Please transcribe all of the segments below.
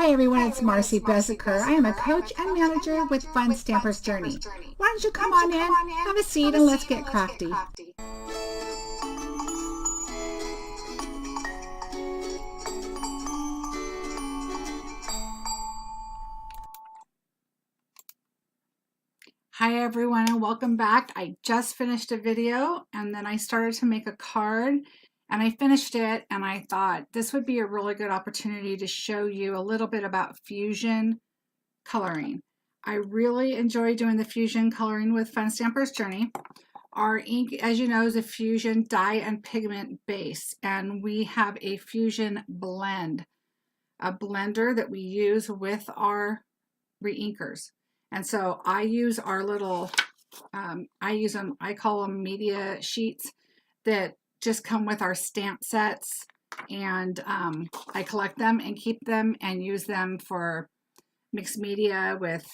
Hi everyone, it's Marcie Bezeker. I am a coach and manager with Fun Stamper's Journey. Why don't you come on in, have a seat, and let's get crafty. Hi everyone and welcome back. I just finished a video and then I started to make a card and I finished it and I thought this would be a really good opportunity to show you a little bit about fusion coloring. I really enjoy doing the fusion coloring with Fun Stamper's Journey. Our ink, as you know, is a fusion dye and pigment base, and we have a fusion blend, a blender that we use with our reinkers. And so I use our little, I call them media sheets that just come with our stamp sets, and I collect them and keep them and use them for mixed media with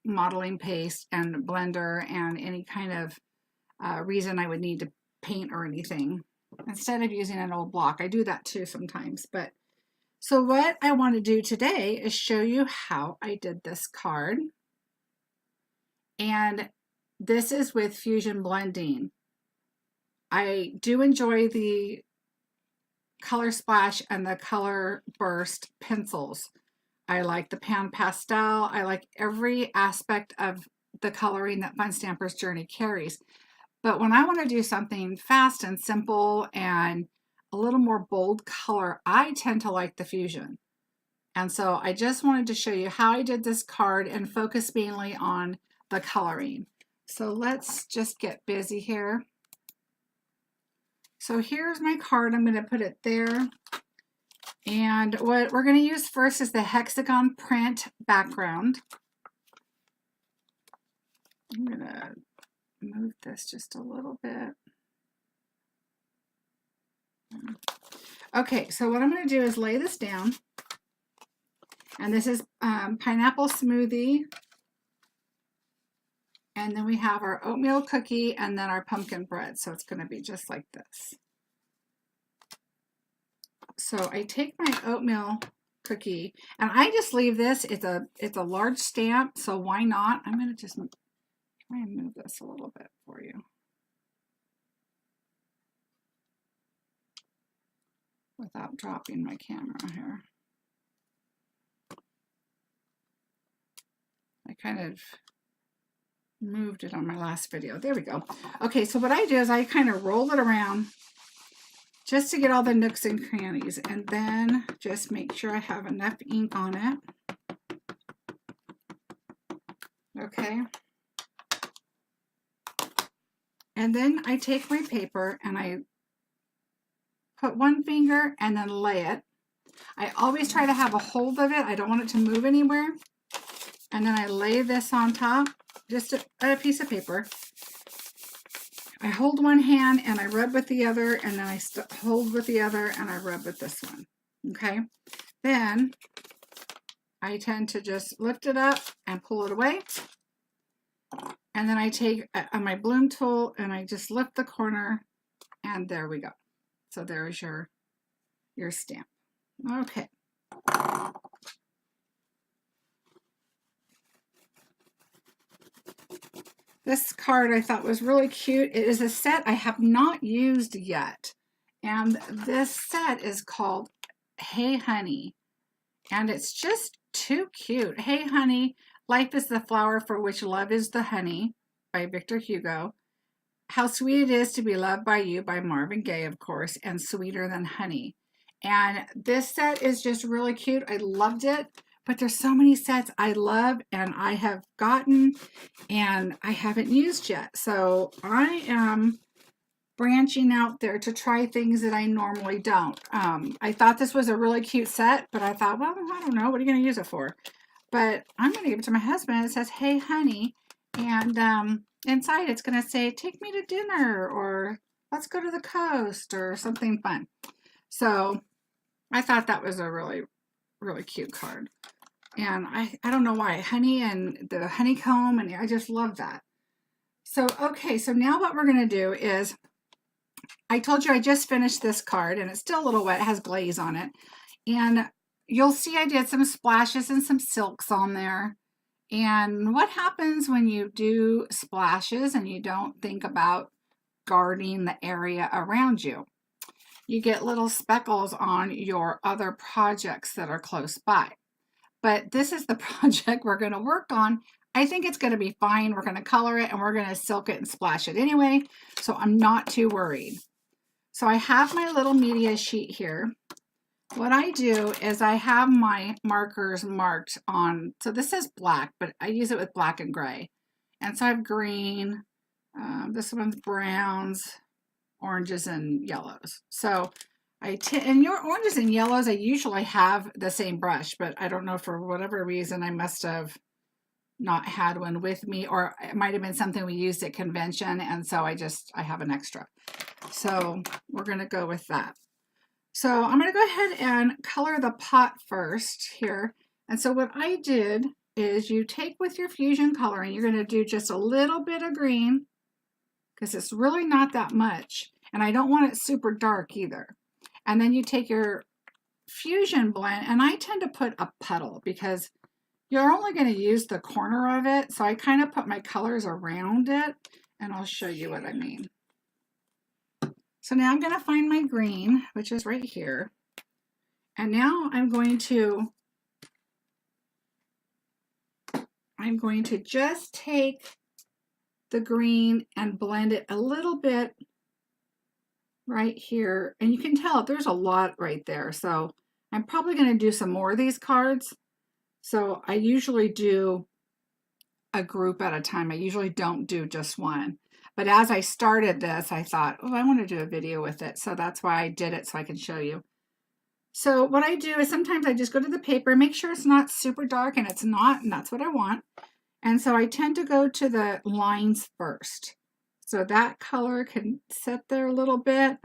modeling paste and blender and any kind of reason I would need to paint or anything. Instead of using an old block, I do that too sometimes. But so what I want to do today is show you how I did this card. And this is with fusion blending. I do enjoy the Color Splash and the Color Burst pencils. I like the pan pastel. I like every aspect of the coloring that Fun Stamper's Journey carries. But when I want to do something fast and simple and a little more bold color, I tend to like the fusion. And so I just wanted to show you how I did this card and focus mainly on the coloring. So let's just get busy here. So here's my card. I'm going to put it there. And what we're going to use first is the hexagon print background. I'm going to move this just a little bit. Okay, so what I'm going to do is lay this down. And this is pineapple smoothie. And then we have our oatmeal cookie and then our pumpkin bread. So it's going to be just like this. So I take my oatmeal cookie and I just leave this. It's a large stamp, so why not? I'm going to just try and move this a little bit for you without dropping my camera here. I kind of moved it on my last video. There we go. Okay, so what I do is I kind of roll it around just to get all the nooks and crannies, and then just make sure I have enough ink on it. Okay. And then I take my paper and I put one finger and then lay it. I always try to have a hold of it. I don't want it to move anywhere. And then I lay this on top, just a piece of paper. I hold one hand and I rub with the other, and then I hold with the other and I rub with this one. Okay. Then I tend to just lift it up and pull it away. And then I take my bloom tool and I just lift the corner, and there we go. So there's your stamp. Okay. This card I thought was really cute. It is a set I have not used yet. And this set is called Hey Honey. And it's just too cute. Hey Honey, life is the flower for which love is the honey, by Victor Hugo. How sweet it is to be loved by you, by Marvin Gaye, of course, and Sweeter Than Honey. And this set is just really cute. I loved it. But there's so many sets I love and I have gotten and I haven't used yet. So I am branching out there to try things that I normally don't. I thought this was a really cute set, but I thought, well, I don't know. What are you going to use it for? But I'm going to give it to my husband. It says, Hey Honey. And inside it's going to say, take me to dinner, or let's go to the coast, or something fun. So I thought that was a really, really cute card. And I don't know why, honey and the honeycomb, and I just love that. So, okay, so now what we're going to do is, I told you I just finished this card, and it's still a little wet. It has glaze on it. And you'll see I did some splashes and some silks on there. And what happens when you do splashes and you don't think about guarding the area around you? You get little speckles on your other projects that are close by. But this is the project we're going to work on. I think it's going to be fine. We're going to color it and we're going to silk it and splash it anyway. So I'm not too worried. So I have my little media sheet here. What I do is I have my markers marked on, so this is black, but I use it with black and gray. And so I have green, this one's browns, oranges, and yellows. So and your oranges and yellows, I usually have the same brush, but I don't know, for whatever reason, I must have not had one with me, or it might have been something we used at convention, and so I have an extra. So we're gonna go with that. So I'm going to go ahead and color the pot first here. And so what I did is you take with your fusion color and you're going to do just a little bit of green because it's really not that much. And I don't want it super dark either. And then you take your fusion blend, and I tend to put a puddle because you're only going to use the corner of it. So I kind of put my colors around it, and I'll show you what I mean. So now I'm going to find my green, which is right here. And now I'm going to just take the green and blend it a little bit right here. And you can tell there's a lot right there. So I'm probably going to do some more of these cards. So I usually do a group at a time. I usually don't do just one. But as I started this, I thought, oh, I want to do a video with it. So that's why I did it, so I can show you. So what I do is sometimes I just go to the paper, make sure it's not super dark, and it's not, and that's what I want. And so I tend to go to the lines first. So that color can sit there a little bit.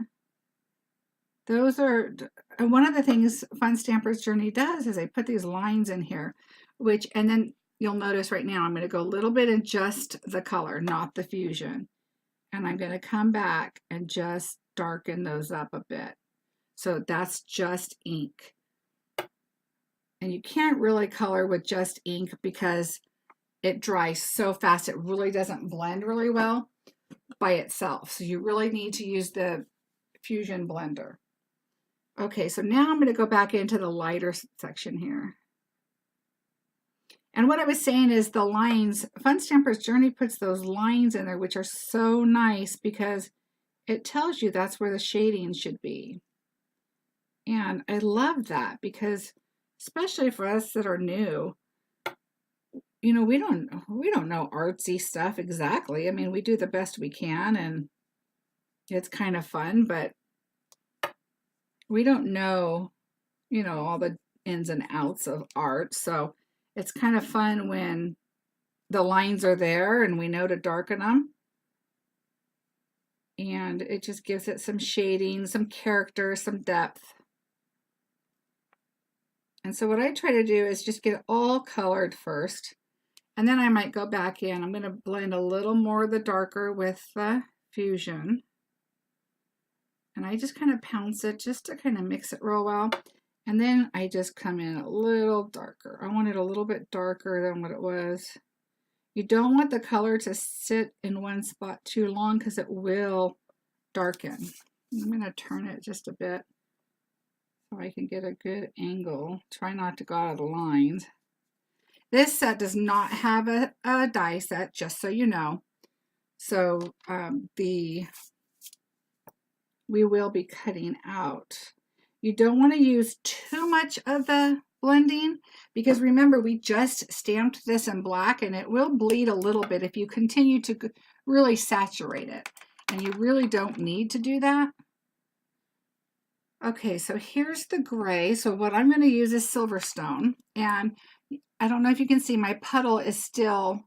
Those are, one of the things Fun Stamper's Journey does is I put these lines in here, and then you'll notice right now I'm going to go a little bit in just the color, not the fusion. And I'm going to come back and just darken those up a bit. So that's just ink. And you can't really color with just ink because it dries so fast. It really doesn't blend really well by itself. So you really need to use the fusion blender. Okay, so now I'm going to go back into the lighter section here. And what I was saying is the lines, Fun Stamper's Journey puts those lines in there, which are so nice because it tells you that's where the shading should be. And I love that because, especially for us that are new, you know, we don't know artsy stuff exactly. I mean, we do the best we can and it's kind of fun, but we don't know, you know, all the ins and outs of art. So it's kind of fun when the lines are there and we know to darken them. And it just gives it some shading, some character, some depth. And so what I try to do is just get it all colored first. And then I might go back in. I'm going to blend a little more of the darker with the fusion. And I just kind of pounce it just to kind of mix it real well. And then I just come in a little darker. I want it a little bit darker than what it was. You don't want the color to sit in one spot too long because it will darken. I'm going to turn it just a bit so I can get a good angle. Try not to go out of the lines. This set does not have a die set, just so you know. So we will be cutting out. You don't want to use too much of the blending because remember we just stamped this in black and it will bleed a little bit if you continue to really saturate it, and you really don't need to do that. Okay, so here's the gray. So what I'm going to use is Silverstone, and I don't know if you can see my puddle is still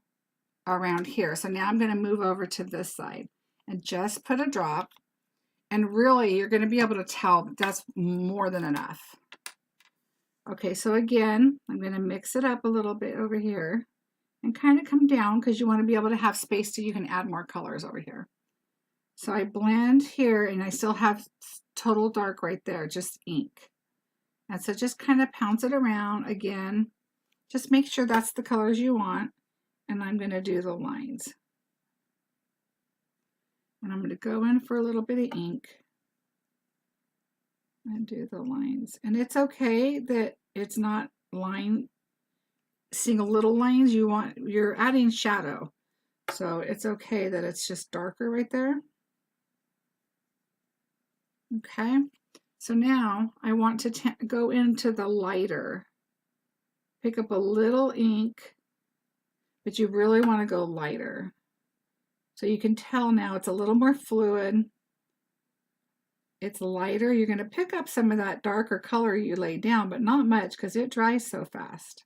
around here. So now I'm going to move over to this side and just put a drop. And really, you're going to be able to tell that's more than enough. Okay, so again, I'm going to mix it up a little bit over here and kind of come down because you want to be able to have space so you can add more colors over here. So I blend here and I still have total dark right there, just ink. And so just kind of pounce it around again. Just make sure that's the colors you want. And I'm going to do the lines. And I'm going to go in for a little bit of ink and do the lines. And it's okay that it's not single little lines. You're adding shadow. So it's okay that it's just darker right there. Okay. So now I want to go into the lighter. Pick up a little ink, but you really want to go lighter. So you can tell now it's a little more fluid. It's lighter. You're going to pick up some of that darker color you laid down, but not much because it dries so fast.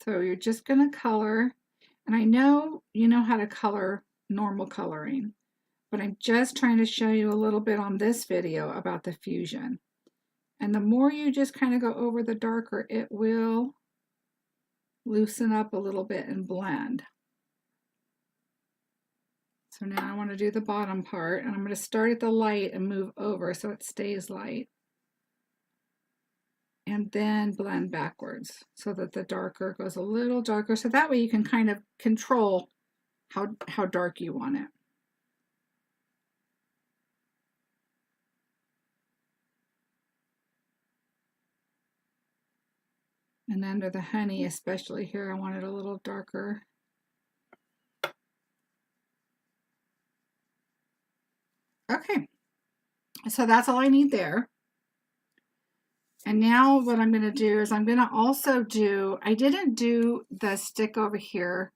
So you're just going to color. And I know you know how to color normal coloring, but I'm just trying to show you a little bit on this video about the fusion. And the more you just kind of go over the darker, it will loosen up a little bit and blend. So now I want to do the bottom part, and I'm going to start at the light and move over so it stays light. And then blend backwards so that the darker goes a little darker. So that way you can kind of control how dark you want it. And under the honey, especially here, I want it a little darker. Okay, so that's all I need there. And now what I'm going to do is I'm going to also do, I didn't do the stick over here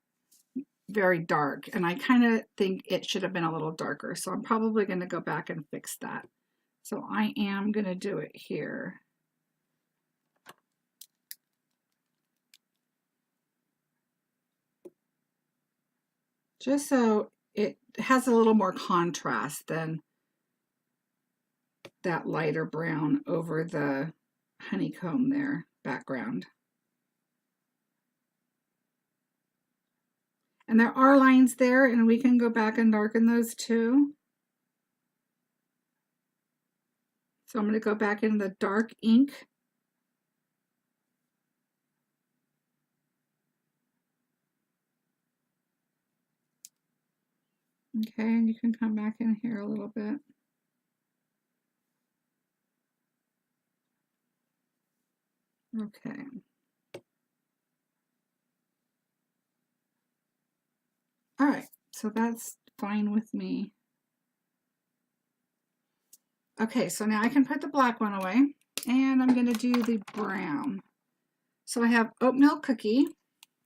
very dark, and I kind of think it should have been a little darker. So I'm probably going to go back and fix that. So I am going to do it here. Just so it has a little more contrast than that lighter brown over the honeycomb there background. And there are lines there, and we can go back and darken those too. So I'm going to go back in the dark ink. Okay, and you can come back in here a little bit. Okay. All right, so that's fine with me. Okay, so now I can put the black one away, and I'm going to do the brown. So I have oatmeal cookie,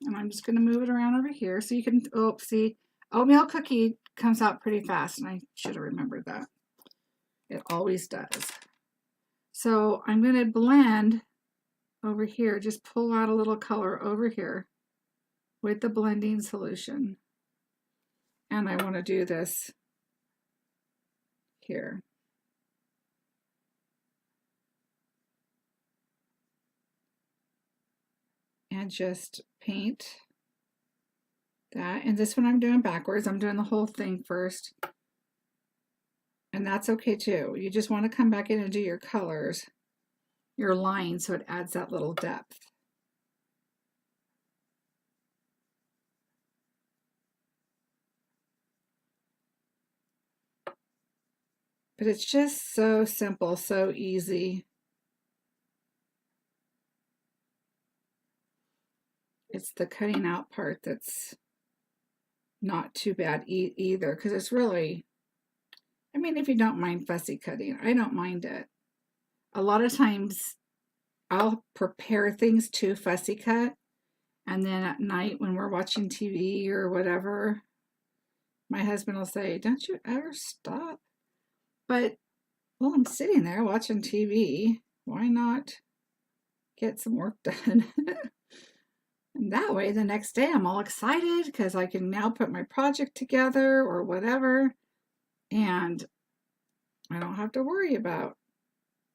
and I'm just going to move it around over here so you can, oh, see, oatmeal cookie comes out pretty fast, and I should have remembered that. It always does. So I'm going to blend over here, just pull out a little color over here with the blending solution. And I want to do this here. And just paint that. And this one I'm doing backwards. I'm doing the whole thing first. And that's okay too. You just want to come back in and do your colors, your lines, so it adds that little depth. But it's just so simple, so easy. It's the cutting out part that's not too bad either, because it's really, I mean, if you don't mind fussy cutting, I don't mind it. A lot of times I'll prepare things to fussy cut, and then at night when we're watching TV or whatever, my husband will say, "Don't you ever stop?" But, well, I'm sitting there watching TV. Why not get some work done? And that way, the next day, I'm all excited because I can now put my project together or whatever. And I don't have to worry about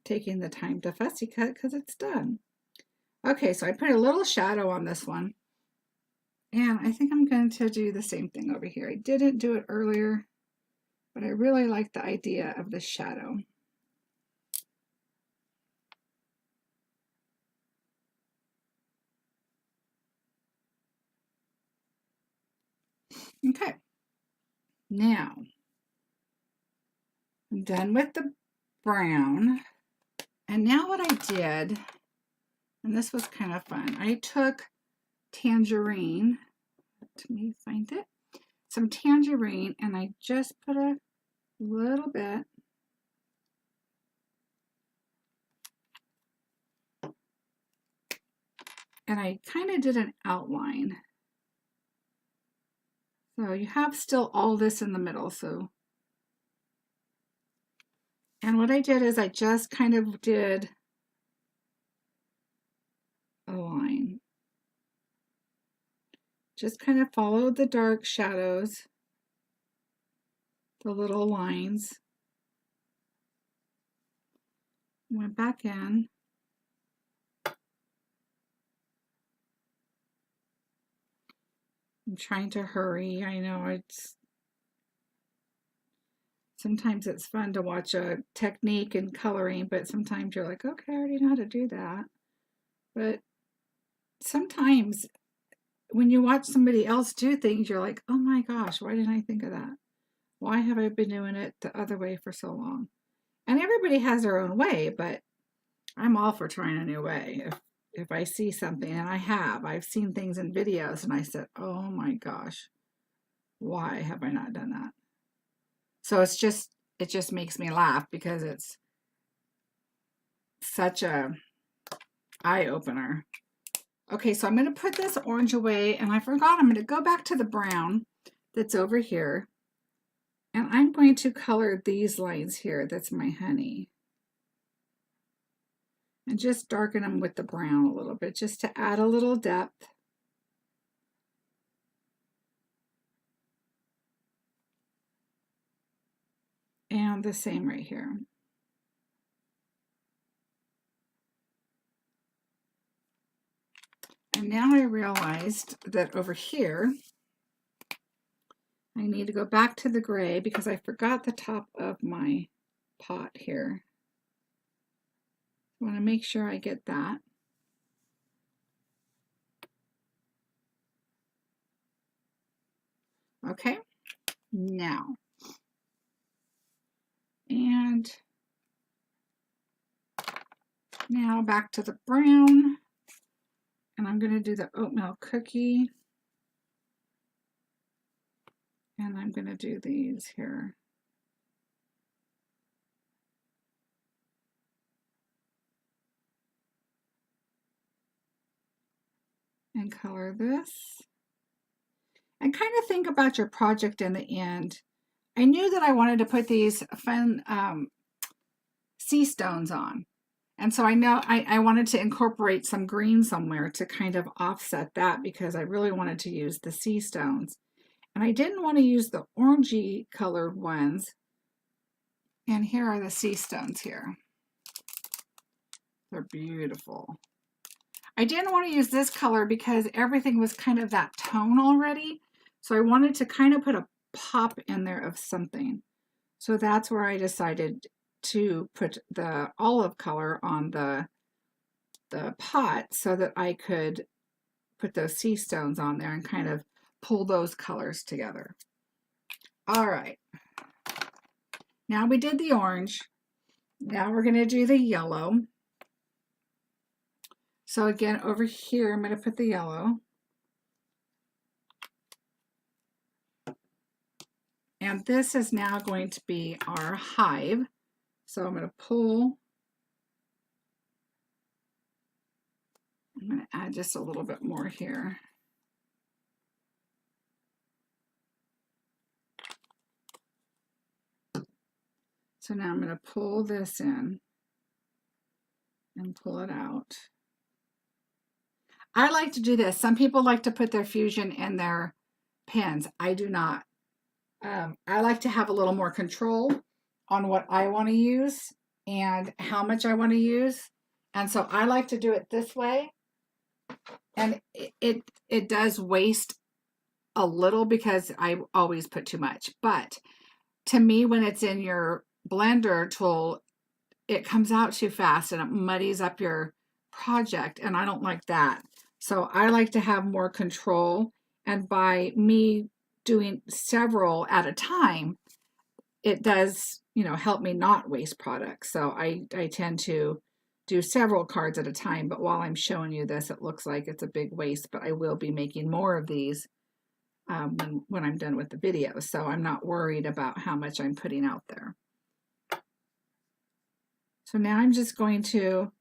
taking the time to fussy cut because it's done. Okay, so I put a little shadow on this one. And I think I'm going to do the same thing over here. I didn't do it earlier, but I really like the idea of the shadow. Okay, now I'm done with the brown. And now what I did, and this was kind of fun, I took tangerine, let me find it, some tangerine, and I just put a little bit and I kind of did an outline. So you have still all this in the middle. So, and what I did is I just kind of did a line. Just kind of followed the dark shadows, the little lines. Went back in. I'm trying to hurry. I know sometimes it's fun to watch a technique in coloring, but sometimes you're like, okay, I already know how to do that. But sometimes when you watch somebody else do things, you're like, oh my gosh, why didn't I think of that? Why have I been doing it the other way for so long? And everybody has their own way, but I'm all for trying a new way. If I see something, and I've seen things in videos and I said, oh my gosh, why have I not done that? So it just makes me laugh because it's such a eye opener. Okay, so I'm going to put this orange away, and I forgot I'm going to go back to the brown that's over here, and I'm going to color these lines here. That's my honey. And just darken them with the brown a little bit, just to add a little depth. And the same right here. And now I realized that over here, I need to go back to the gray because I forgot the top of my pot here. I want to make sure I get that. Okay, now, and now back to the brown, and I'm going to do the oatmeal cookie, and I'm going to do these here. And color this. And kind of think about your project in the end. I knew that I wanted to put these fun sea stones on. And so I know I wanted to incorporate some green somewhere to kind of offset that because I really wanted to use the sea stones. And I didn't want to use the orangey colored ones. And here are the sea stones here. They're beautiful. I didn't want to use this color because everything was kind of that tone already. So I wanted to kind of put a pop in there of something. So that's where I decided to put the olive color on the pot so that I could put those sea stones on there and kind of pull those colors together. All right. Now we did the orange. Now we're going to do the yellow. So again, over here, I'm going to put the yellow. And this is now going to be our hive. So I'm going to pull. I'm going to add just a little bit more here. So now I'm going to pull this in and pull it out. I like to do this. Some people like to put their fusion in their pens. I do not. I like to have a little more control on what I want to use and how much I want to use. And so I like to do it this way. And it does waste a little because I always put too much. But to me, when it's in your blender tool, it comes out too fast and it muddies up your project. And I don't like that. So I like to have more control. And by me doing several at a time, it does, you know, help me not waste products. So I tend to do several cards at a time, but while I'm showing you this, it looks like it's a big waste, but I will be making more of these when I'm done with the video. So I'm not worried about how much I'm putting out there. So now I'm just going to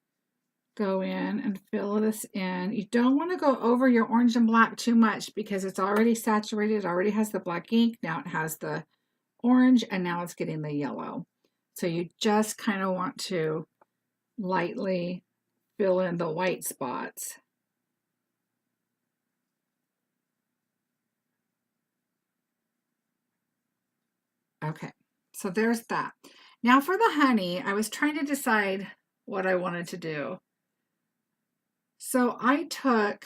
go in and fill this in. You don't want to go over your orange and black too much because it's already saturated. It already has the black ink. Now it has the orange and now it's getting the yellow. So you just kind of want to lightly fill in the white spots. Okay, so there's that. Now for the honey, I was trying to decide what I wanted to do. So I took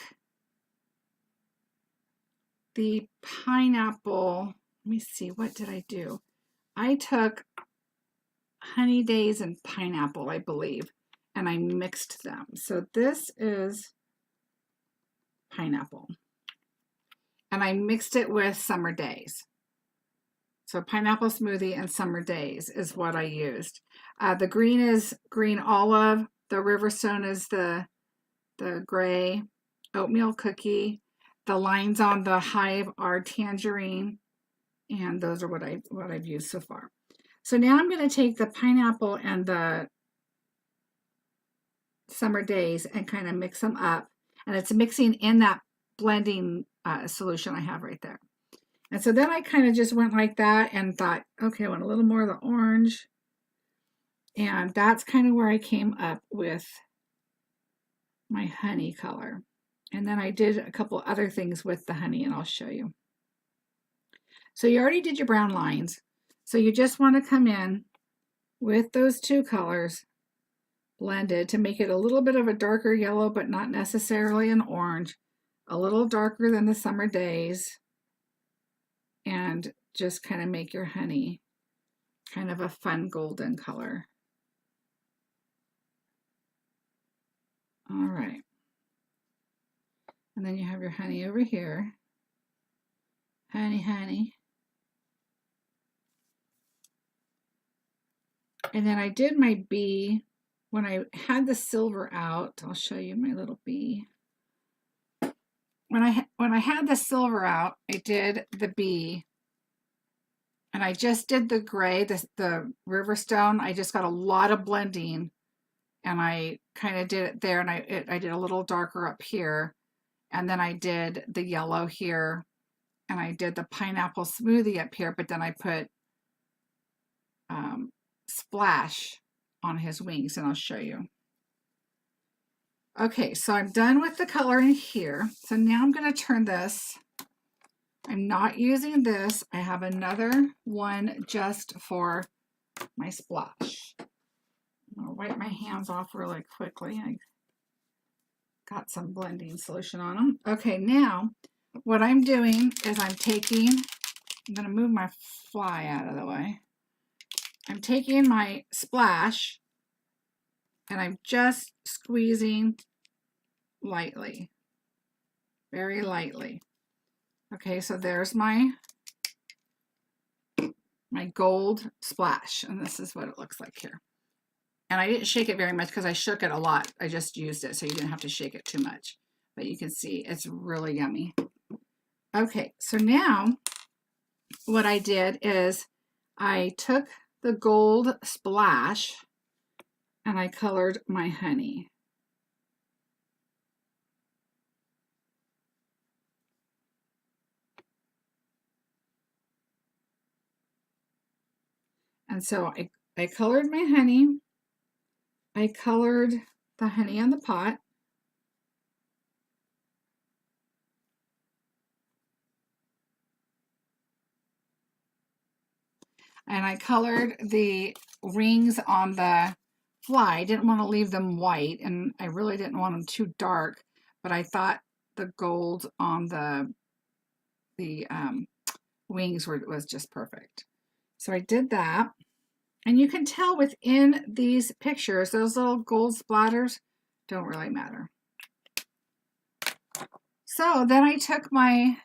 the pineapple, let me see, what did I do? I took Honey Days and pineapple, I believe, and I mixed them. So this is pineapple. And I mixed it with Summer Days. So pineapple smoothie and Summer Days is what I used. The green is green olive. The Riverstone is the gray oatmeal cookie. The lines on the hive are tangerine, and those are what I've used so far. So now I'm going to take the pineapple and the Summer Days and kind of mix them up, and it's mixing in that blending solution I have right there. And so then I kind of just went like that and thought, okay, I want a little more of the orange, and that's kind of where I came up with my honey color. And then I did a couple other things with the honey, and I'll show you. So you already did your brown lines. So you just want to come in with those two colors blended to make it a little bit of a darker yellow, but not necessarily an orange, a little darker than the Summer Days, and just kind of make your honey kind of a fun golden color. All right. And then you have your honey over here. Honey, honey. And then I did my bee when I had the silver out. I'll show you my little bee. When I had the silver out, I did the bee. And I just did the gray, the Riverstone. I just got a lot of blending, and I kind of did it there, and I did a little darker up here. And then I did the yellow here, and I did the pineapple smoothie up here, but then I put Splash on his wings, and I'll show you. Okay, so I'm done with the coloring here. So now I'm going to turn this. I'm not using this. I have another one just for my splash. I'm going to wipe my hands off really quickly. I got some blending solution on them. Okay, now what I'm doing is I'm going to move my fly out of the way. I'm taking my splash and I'm just squeezing lightly, very lightly. Okay, so there's my gold splash, and this is what it looks like here. And I didn't shake it very much because I shook it a lot. I just used it, so you didn't have to shake it too much. But you can see it's really yummy. Okay, so now what I did is I took the gold splash and I colored my honey. And so I colored my honey. I colored the honey on the pot. And I colored the rings on the fly. I didn't want to leave them white, and I really didn't want them too dark, but I thought the gold on the wings was just perfect. So I did that. And you can tell within these pictures, those little gold splatters don't really matter. So then I took my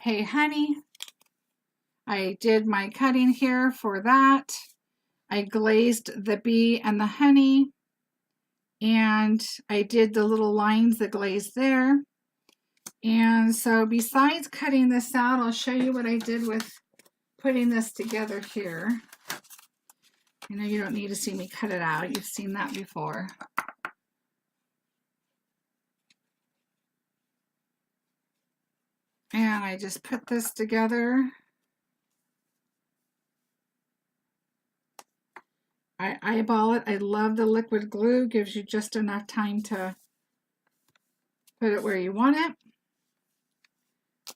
Hey Honey. I did my cutting here for that. I glazed the bee and the honey, and I did the little lines, the glaze there. And so besides cutting this out, I'll show you what I did with putting this together here. I know you don't need to see me cut it out. You've seen that before. And I just put this together. I eyeball it. I love the liquid glue. Gives you just enough time to put it where you want it.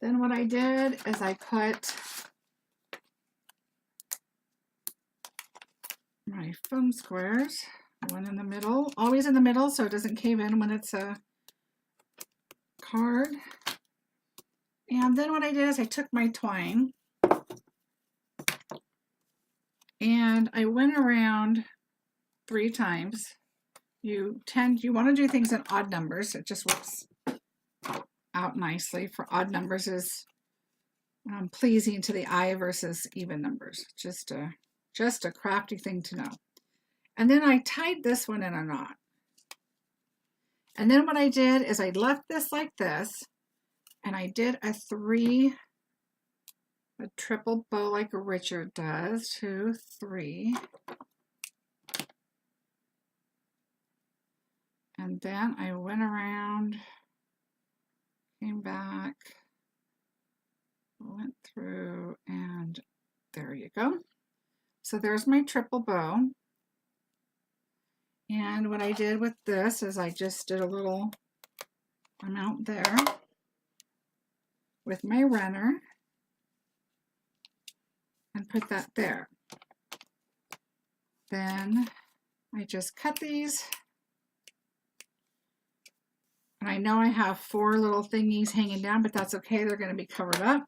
Then what I did is I put my foam squares, one in the middle, always in the middle so it doesn't cave in when it's a card. And then what I did is I took my twine and I went around 3 times. You want to do things in odd numbers. It just works out nicely. For odd numbers is pleasing to the eye versus even numbers. Just a crafty thing to know. And then I tied this one in a knot. And then what I did is I left this like this, and I did a triple bow like Richard does. 2, 3. And then I went around, came back, went through, and there you go. So there's my triple bow. And what I did with this is I just did a little amount there with my runner and put that there. Then I just cut these. And I know I have 4 little thingies hanging down, but that's okay. They're going to be covered up.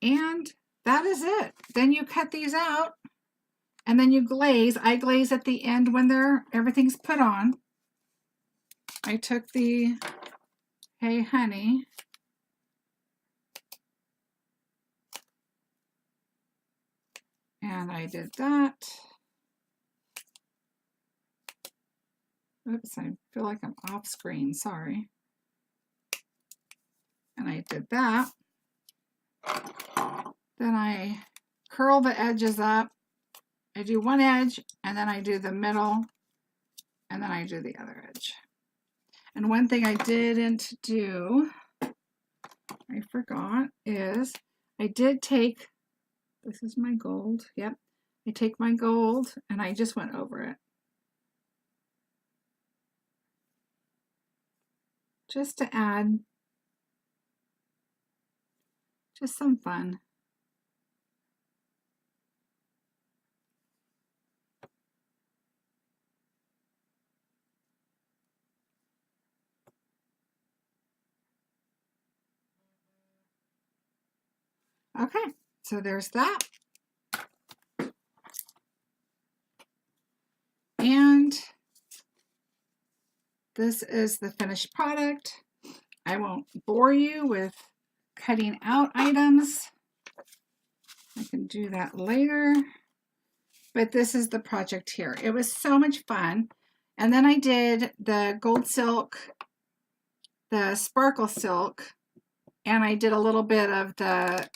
And that is it. Then you cut these out and then you glaze. I glaze at the end when everything's put on. I took the Hey Honey and I did that. Oops, I feel like I'm off screen, sorry. And I did that. Then I curl the edges up. I do one edge, and then I do the middle, and then I do the other edge. And one thing I didn't do, I forgot, is I did take, this is my gold, yep. I take my gold, and I just went over it. Just to add just some fun. Okay, so there's that. And this is the finished product. I won't bore you with cutting out items. I can do that later. But this is the project here. It was so much fun. And then I did the gold silk, the sparkle silk, and I did a little bit of the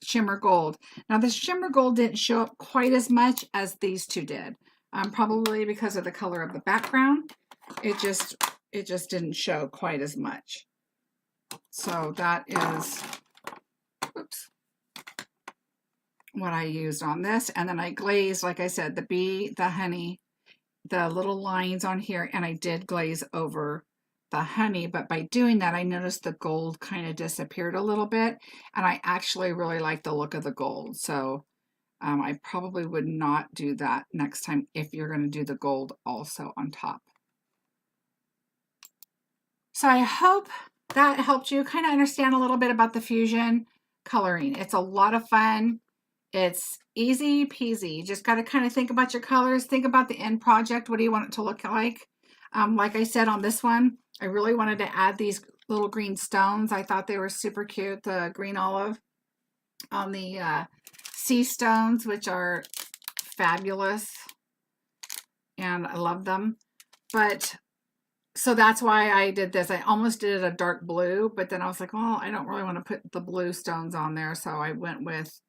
shimmer gold. Now the shimmer gold didn't show up quite as much as these two did. Probably because of the color of the background. It just didn't show quite as much. So that is, oops, what I used on this. And then I glazed, like I said, the bee, the honey, the little lines on here, and I did glaze over the honey, but by doing that, I noticed the gold kind of disappeared a little bit, and I actually really like the look of the gold. So I probably would not do that next time if you're going to do the gold also on top. So I hope that helped you kind of understand a little bit about the fusion coloring. It's a lot of fun. It's easy peasy. You just got to kind of think about your colors, think about the end project. What do you want it to look like? Like I said on this one, I really wanted to add these little green stones. I thought they were super cute, the green olive on the sea stones, which are fabulous, and I love them. But so that's why I did this. I almost did a dark blue, but then I was like, well, I don't really want to put the blue stones on there, so I went with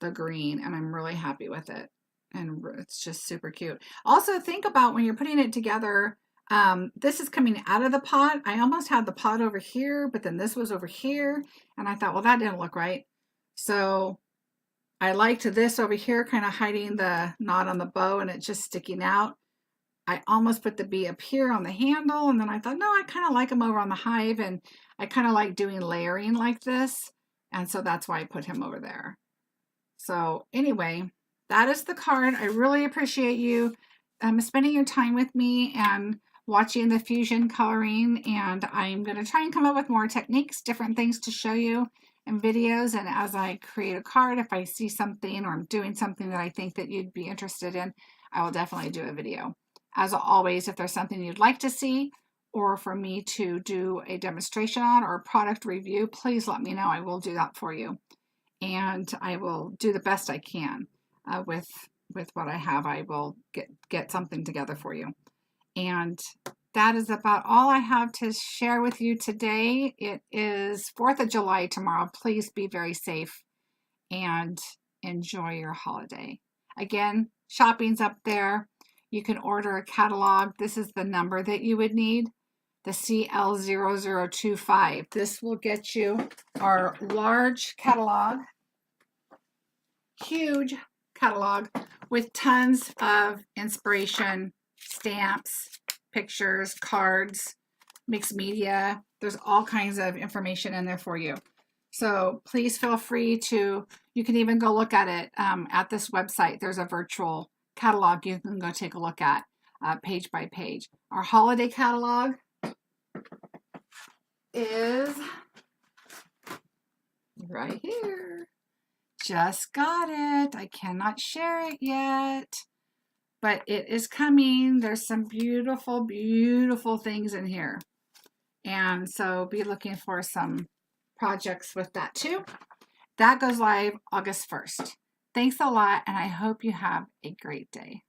the green, and I'm really happy with it. And it's just super cute. Also, think about when you're putting it together, this is coming out of the pot. I almost had the pot over here, but then this was over here, and I thought, well, that didn't look right. So I liked this over here, kind of hiding the knot on the bow, and it's just sticking out. I almost put the bee up here on the handle, and then I thought, no, I kind of like them over on the hive, and I kind of like doing layering like this, and so that's why I put him over there. So anyway, that is the card. I really appreciate you spending your time with me and watching the fusion coloring, and I'm going to try and come up with more techniques, different things to show you in videos, and as I create a card, if I see something or I'm doing something that I think that you'd be interested in, I will definitely do a video. As always, if there's something you'd like to see or for me to do a demonstration on or a product review, please let me know. I will do that for you. And I will do the best I can with what I have. I will get something together for you. And that is about all I have to share with you today. It is 4th of July tomorrow. Please be very safe and enjoy your holiday. Again, shopping's up there. You can order a catalog. This is the number that you would need, the CL0025. This will get you our large catalog, huge catalog with tons of inspiration, stamps, pictures, cards, mixed media. There's all kinds of information in there for you. So please feel free to, you can even go look at it at this website. There's a virtual catalog you can go take a look at page by page. Our holiday catalog is right here. Just got it. I cannot share it yet, but it is coming. There's some beautiful, beautiful things in here. And so be looking for some projects with that too. That goes live August 1st. Thanks a lot, and I hope you have a great day.